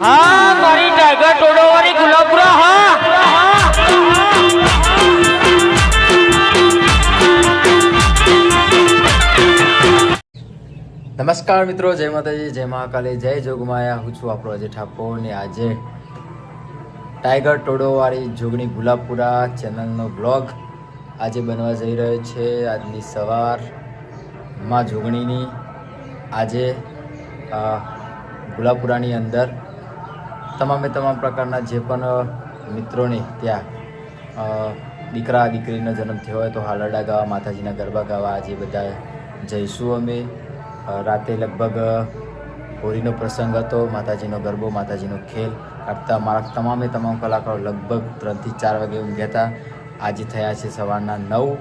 હા મારી ટાઈગર ટોડોવાળી ગુલાબપુરા નમસ્કાર મિત્રો, જય માતાજી, જય મહાકાલી, જય જોગમાયા. હું છું આપણો અજય ઠાકોર ને આજે ટાઈગર ટોડોવાળી જોગણી ગુલાબપુરા ચેનલનો બ્લોગ આજે બનવા જઈ રહ્યો છે. આજની સવાર માં જોગણીની આજે ગુલાબપુરાની અંદર તમામ પ્રકારના જે પણ મિત્રોને ત્યાં દીકરા દીકરીનો જન્મ થયો હોય તો હાલરડા ગાવા, માતાજીના ગરબા ગાવા આજે બધા જઈશું અમે. રાતે લગભગ હોળીનો પ્રસંગ હતો, માતાજીનો ગરબો, માતાજીનો ખેલ કરતા મારા તમામ કલાકારો લગભગ 3 થી 4 વાગે ઊંઘ્યા હતા. આજે થયા છે સવારના 9.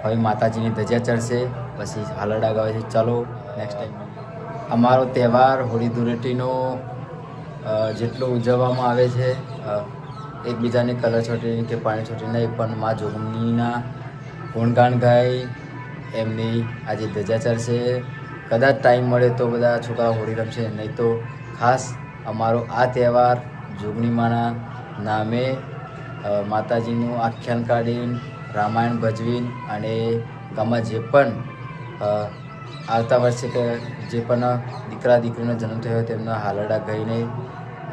હવે માતાજીની ધજા ચડશે, પછી હાલરડા ગાવે છે. ચલો નેક્સ્ટ ટાઈમ અમારો તહેવાર હોળી ધૂળેટીનો જેટલો ઉજવવામાં આવે છે, એકબીજાને કલર છોટીને કે પાણી છોટીને પણ મા જોગણીના ગુણગાન ગાઈ એમની આજે ધજા ચડશે. કદાચ ટાઈમ મળે તો બધા છોકરાઓ હોળી રમશે, નહીં તો ખાસ અમારો આ તહેવાર જોગણીમાના નામે માતાજીનું આખ્યાન કાઢીને, રામાયણ ભજવીને અને ગામમાં જે પણ આવતા વર્ષે કે જે પણ દીકરા દીકરીનો જન્મ થયો હોય તેમના હાલરડા ગાઈને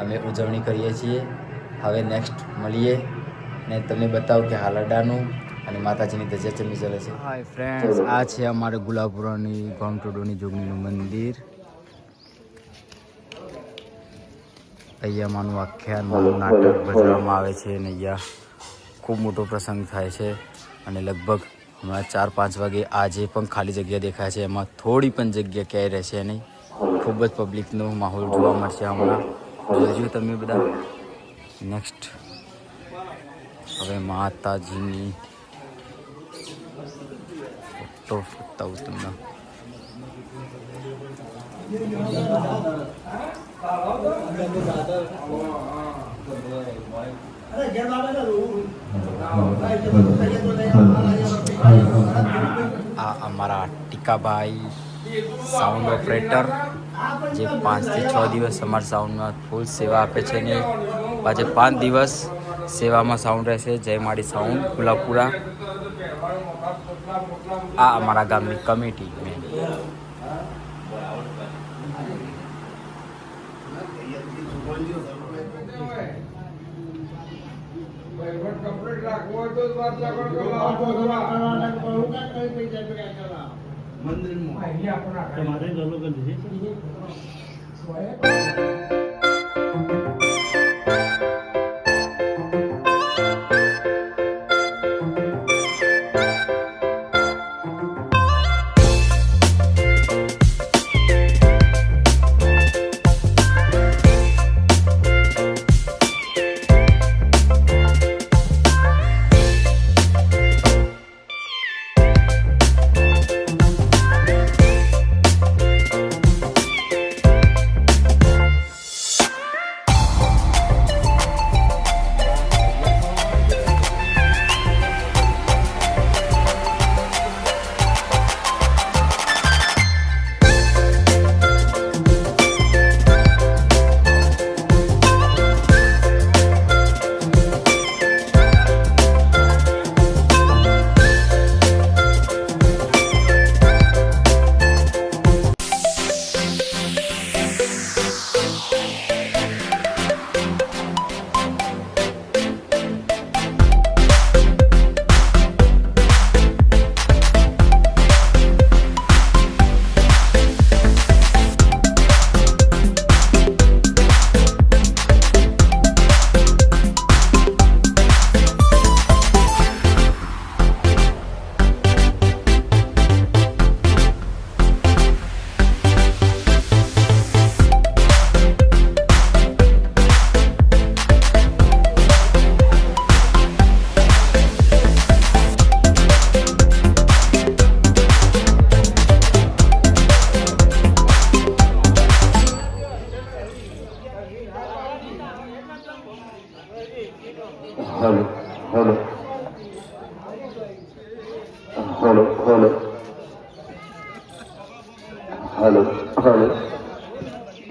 અમે ઉજવણી કરીએ છીએ. હવે નેક્સ્ટ મળીએ ને તમને બતાવું કે હાલરડાનું અને માતાજીની ધજા ચમી ચાલે છે. હાય ફ્રેન્ડ્સ, આ છે અમારે ગુલાબપુરાની ગોમટોડોની જોગણીનું મંદિર. અહીંયા માનું આખ્યાન, માનું નાટક ભજવવામાં આવે છે અને અહીંયા ખૂબ મોટો પ્રસંગ થાય છે. અને લગભગ હમણાં 4-5 વાગે આજે પણ ખાલી જગ્યા દેખાય છે, એમાં થોડી પણ જગ્યા ક્યાંય રહેશે નહીં. ખૂબ જ પબ્લિકનો માહોલ જોવા મળશે હમણાં. જોજો તમે બધા. નેક્સ્ટ હવે માતાજીની ફોટો બતાવું તમને. આ અમારા ટીકાભાઈ સાઉન્ડ ઓપરેટર જે 5 થી 6 દિવસ અમારા સાઉન્ડમાં ફૂલ સેવા આપે છે ને પાછે 5 દિવસ સેવામાં સાઉન્ડ રહેશે. જય માડી સાઉન્ડ ગુલાબપુરા. આ અમારા ગામની કમિટી મેન.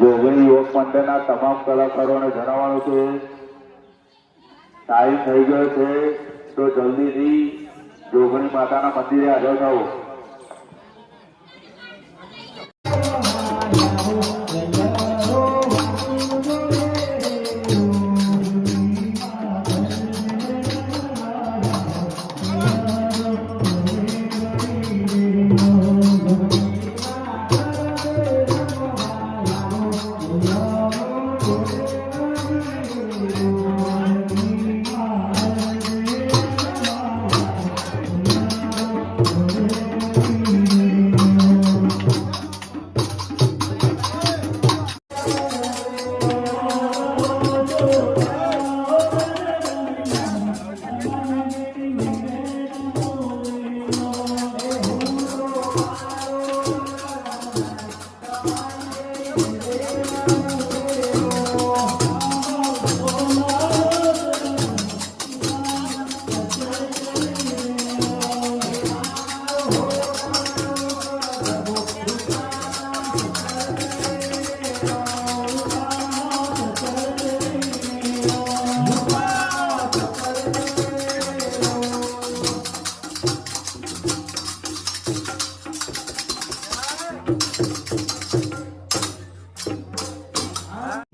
જોગણી યુવક મંડળ મંડળના તમામ કલાકારોને જણાવવાનું છે ટાઈમ થઈ ગયો છે તો જલ્દીથી જોગણી માતાના મંદિરે હાજર થાઓ.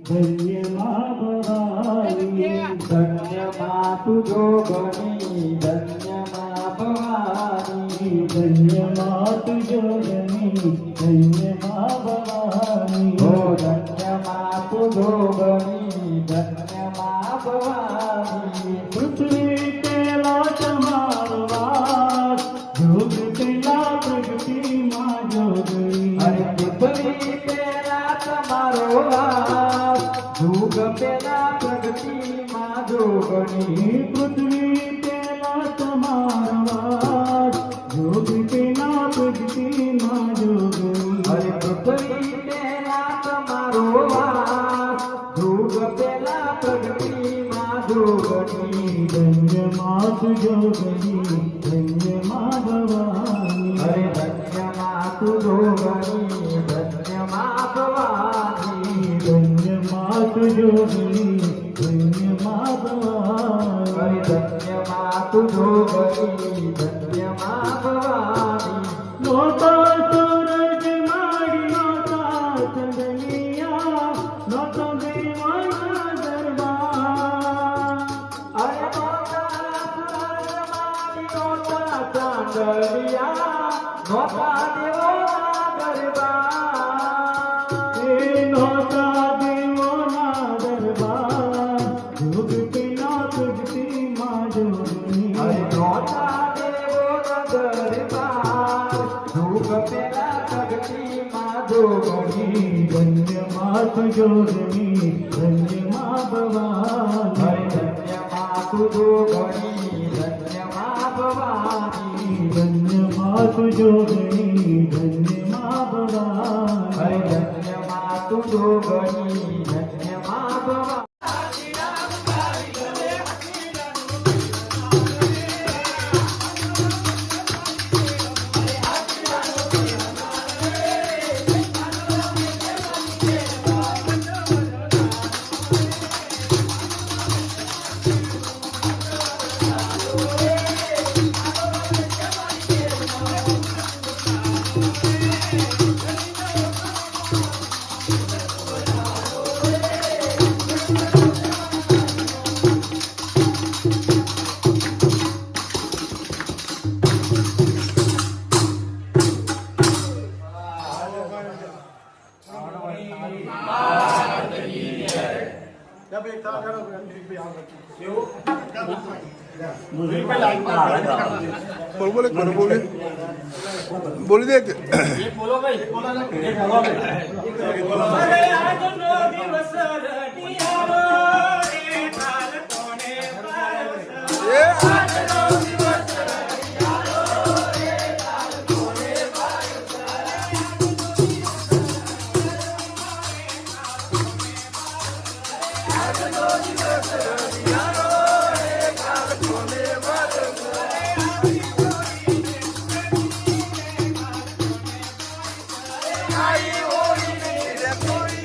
ધન્ય મા ભવાની ધન્ય મા તુજો ગણી ધન્ય મા ભવાની ધન્ય મા તુજો ગણી ધન્ય મા ભવાની હો ધન્ય મા તુજો ગણી ધન્ય મા ભવાની પૃથ્વી પેલા તમારો વાસ જોગ પેલા પ્રગતિ માં જોગણી અરે પૃથ્વી પેલા તમારો વાસ જોગ પેલા પ્રગતિ માં જોગણી પૃથ્વી પેલા તમારો વાસ જોગ પેલા પ્રગતિ માં જોગણી અરે પૃથ્વી પેલા તમારો વાસ જોગ પેલા પ્રગતિ માં જોગણી ધન્ય માત જોગણી ધન્ય મા ભવાની અરે ધન્ય માત જોગણી ધન્ય મા ભવાની ધન્ય માત જોગણી ધન્ય મા ભવાની અરે ધન્ય માત જોગણી ધન્ય મા ભવાની નોતા સૂરજ માડી નોતા ચંદનિયા નોતા દેવાના દરબાર અરે નોતા સૂરજ માડી નોતા ચાંદલિયા નોતા દેવાના દરબાર એ નોતા દેવાના દરબાર જોગ પેલા પ્રગતિ માં જોગણી અરે નોતા દેવાના દરબાર જોગ પેલા પ્રગતિ માં જોગણી ધન્ય માત જોગણી ધન્ય મા ભવાની અરે ધન્ય માત જોગણી ધન્ય મા ભવાની ધન્ય માત જોગણી ધન્ય મા ભવાની અરે ધન્ય માત જોગણી ધન્ય મા ભવાની बोल बोले बोल दे के બોલો ભાઈ અરે આજનો દિવસ રટિયારો રે કાલ કોને પારવસ ये આજનો દિવસ રટિયારો રે કાલ કોને પારવસ આજનો દિવસ રટિયારો રે કાલ કોને પારવસ આઈ હોળી રે કોઈ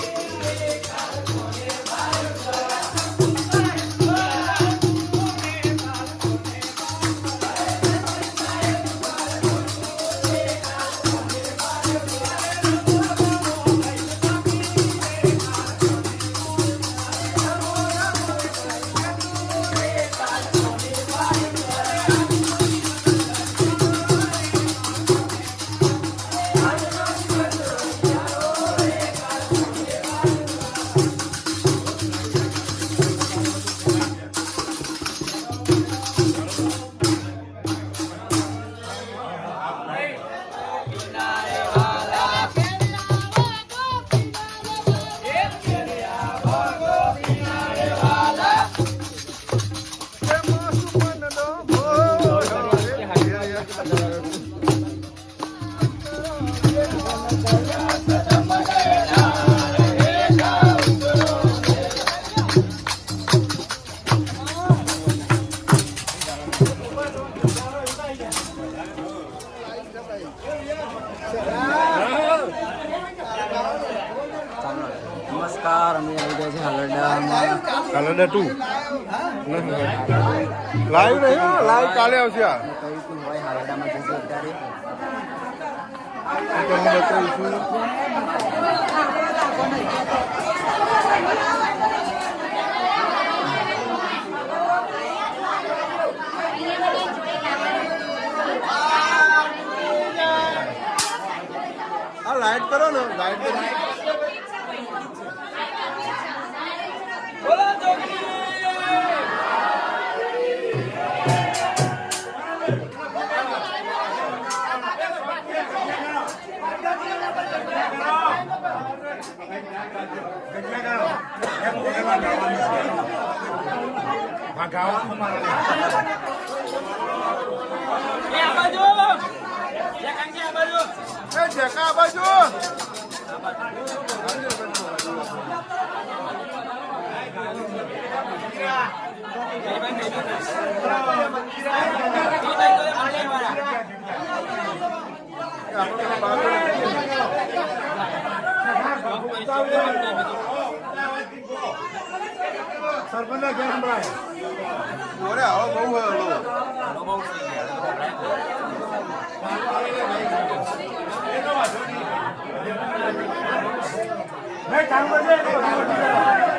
કાલડા 2 લાઈવ નહીં લાઈવ કાલે આવશે આ તમને બતાવીશું આ લાઈટ કરો ને લાઈટ કરો બોલો જોગણી એ આ બાજુ એ કાંજી આ બાજુ એ જકા બાજુ સરપંચના ઘેર સંભળાય. અરે આવો બહુ હલો નહીં, કામ કરજે તો બધું વધી જાય.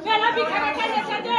પેલા ભીખા કાકા ને સજો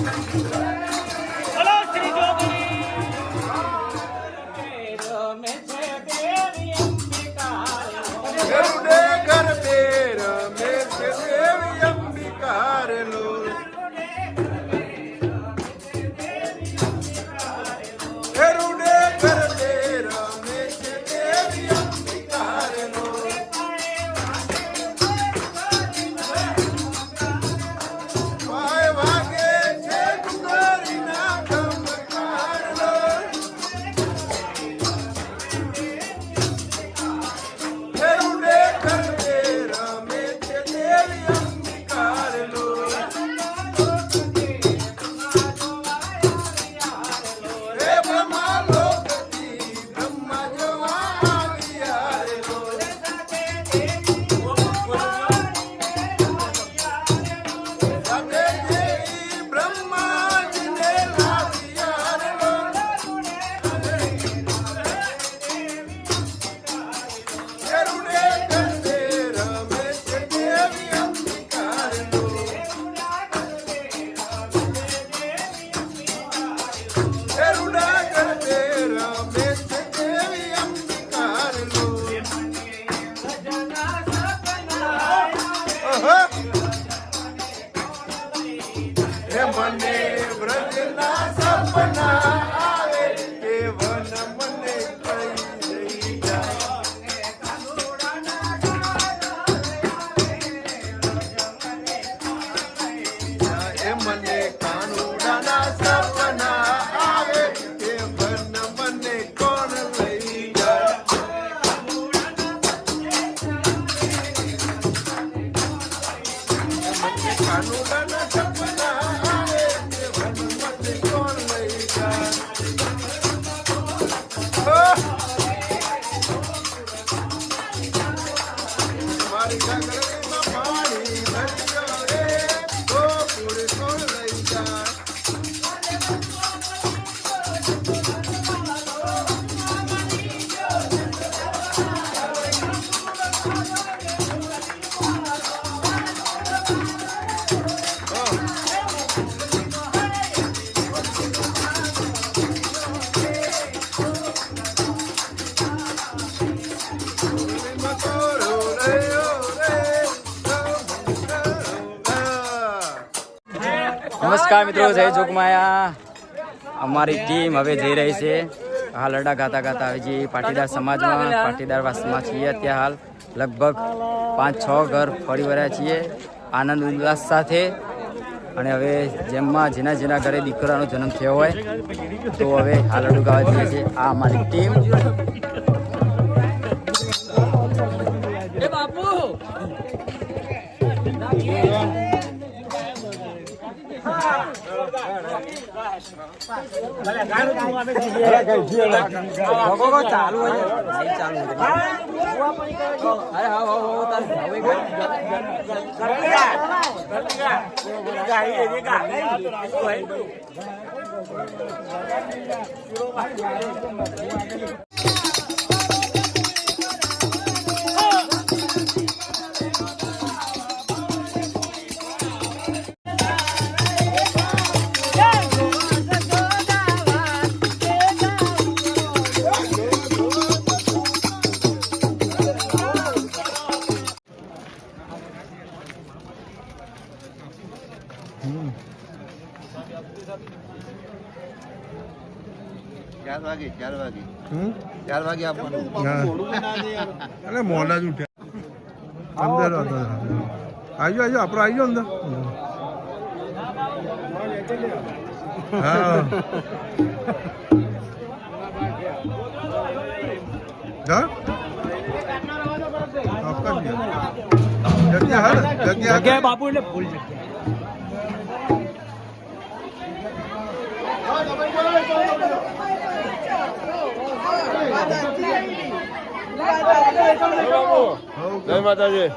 બોલો શ્રી જોગણી રમે છે દેવી અંબિકા ગરુડે ગરબે રમે છે દેવી અંબિકા રે લો. ગરુડે ગરબે રમે છે દેવી અંબિકા રે લો. પાય વાગે છે ડુંગરીના ગમકાર લો. ગરુડે ગરબે રમે છે દેવી અંબિકા રે લો. હે બ્રહ્મા લોકથી બ્રહ્મા જોવા આવ્યા રે લો. સાથે દેવી બ્રહ્માજીને લાવ્યા રે લો. ગરુડે ગરબે રમે છે દેવી અંબિકા રે લો. ગરુડા ગરબે રમે છે દેવી અંબિકા રે લો. ઓહો! હે મને વ્રજના સપના આવે એ વન મને કઈ લઈ જાય. એ મને કાનુડાના સપના આવે એ વન મને કોણ લઈ જાય. કાનુડાના સપના આવે એ વન મને કોણ લઈ જાય. મારી ઘાઘરીમાં પાણી ભર્યો રે ગોકુળ કોણ લઈ જાય. નમસ્કાર મિત્રો, જય જોગમાયા. અમારી ટીમ હવે જઈ રહી છે હાલરડા ગાતા ગાતા હવે જે પાટીદાર સમાજમાં પાટીદાર વાસમાં છીએ. અત્યારે હાલ લગભગ 5-6 ઘર ફરી વળ્યા છીએ આનંદ ઉલ્લાસ સાથે. અને હવે જેના જેના ઘરે દીકરાનો જન્મ થયો હોય તો હવે હાલરડું ગાવા જઈએ છીએ. આ અમારી ટીમ. એ બાપુ ચાર વાગે આપવાનું. અરે મોડા જ ઉઠ્યા અંદર આવજો આવજો આપણે આવી જાઓ અંદર. હા જગ્યા બાપુ એટલે ફૂલ જય માતાજી.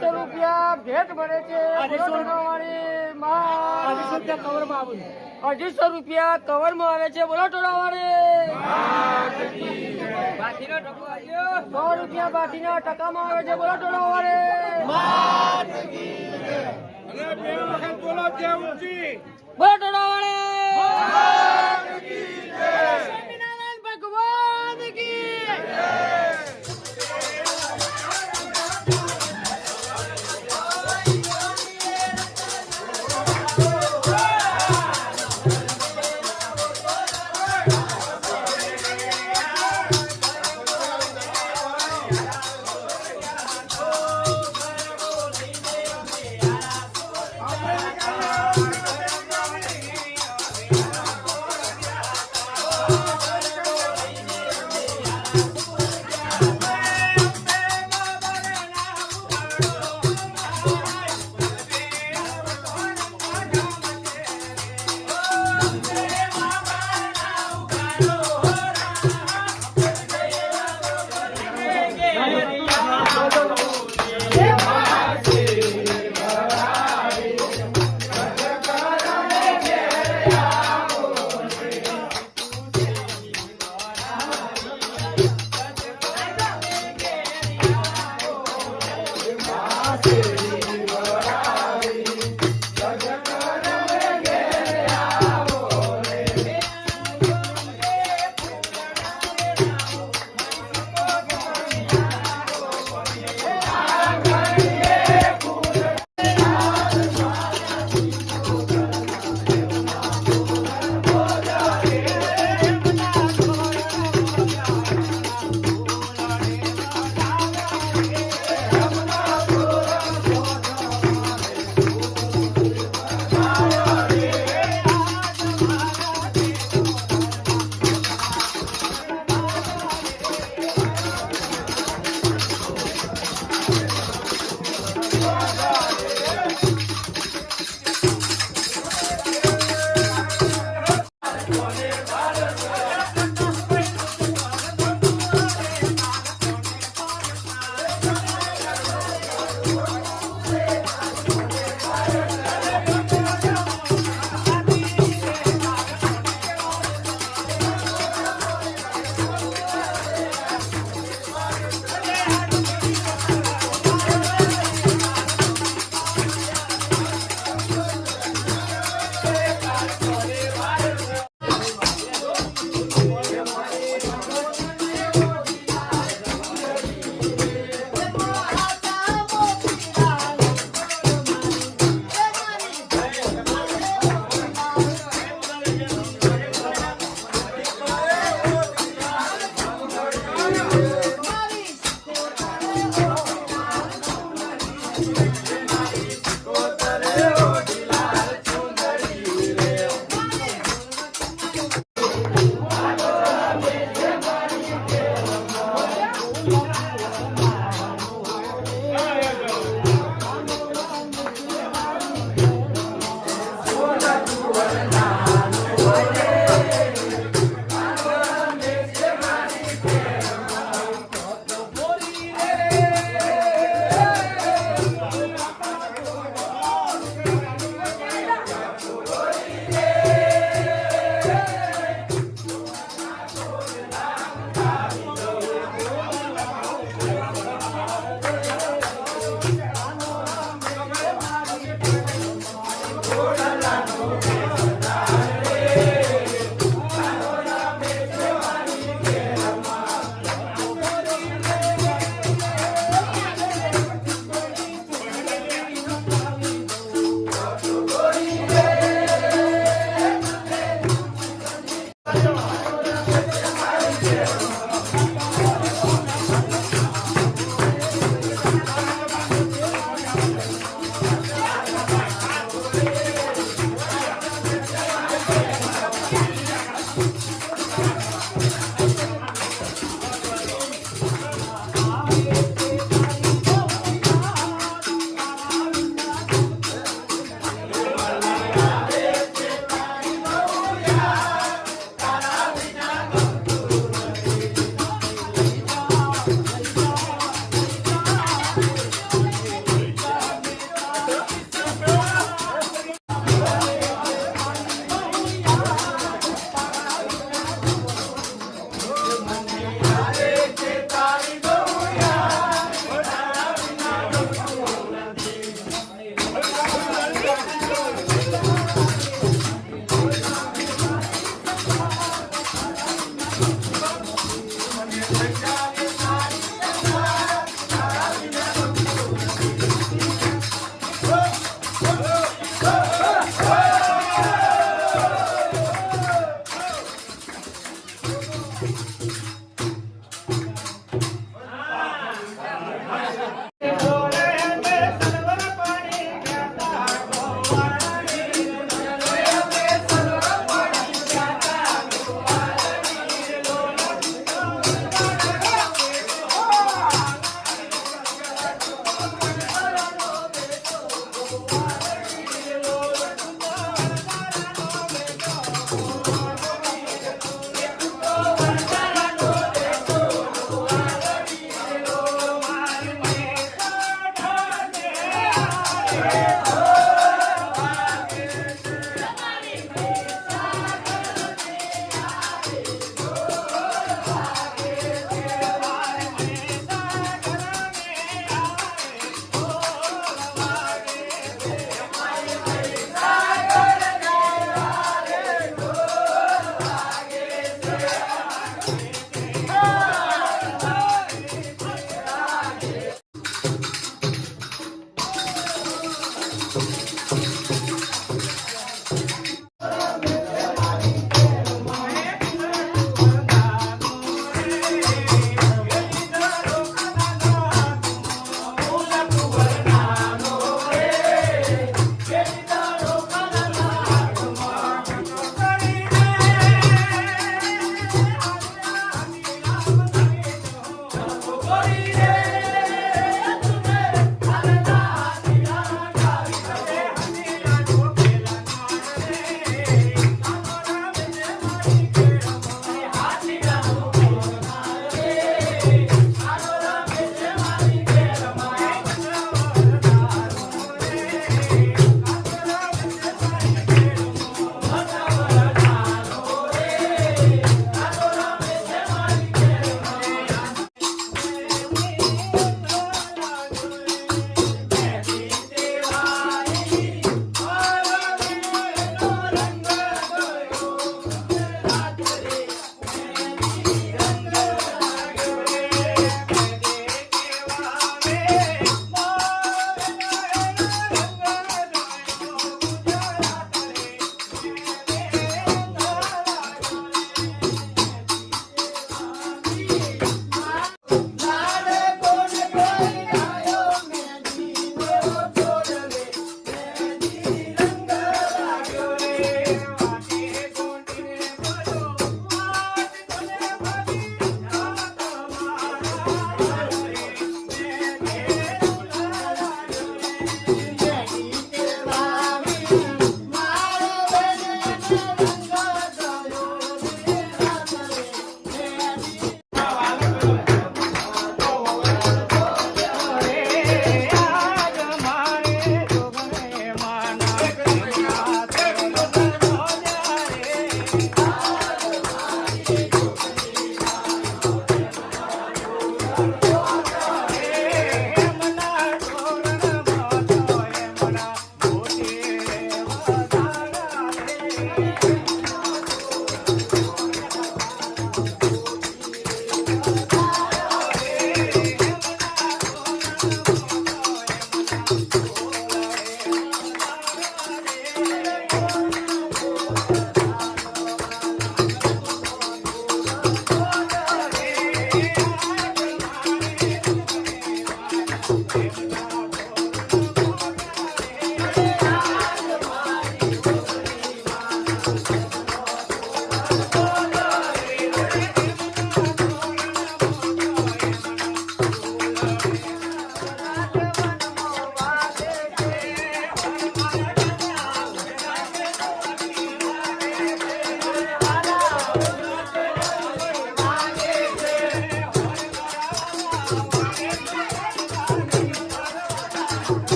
₹51 ભેટ મળે છે. ₹250 કવરમાં આવે છે. બોલો ટોળાવાળી. ₹100 બાકીના ટકામાં આવે છે. બોલો ટોળાવાળી. બોલો ટોળાવાળી. સ્વામિનારાયણ ભગવાન કી.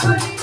કરી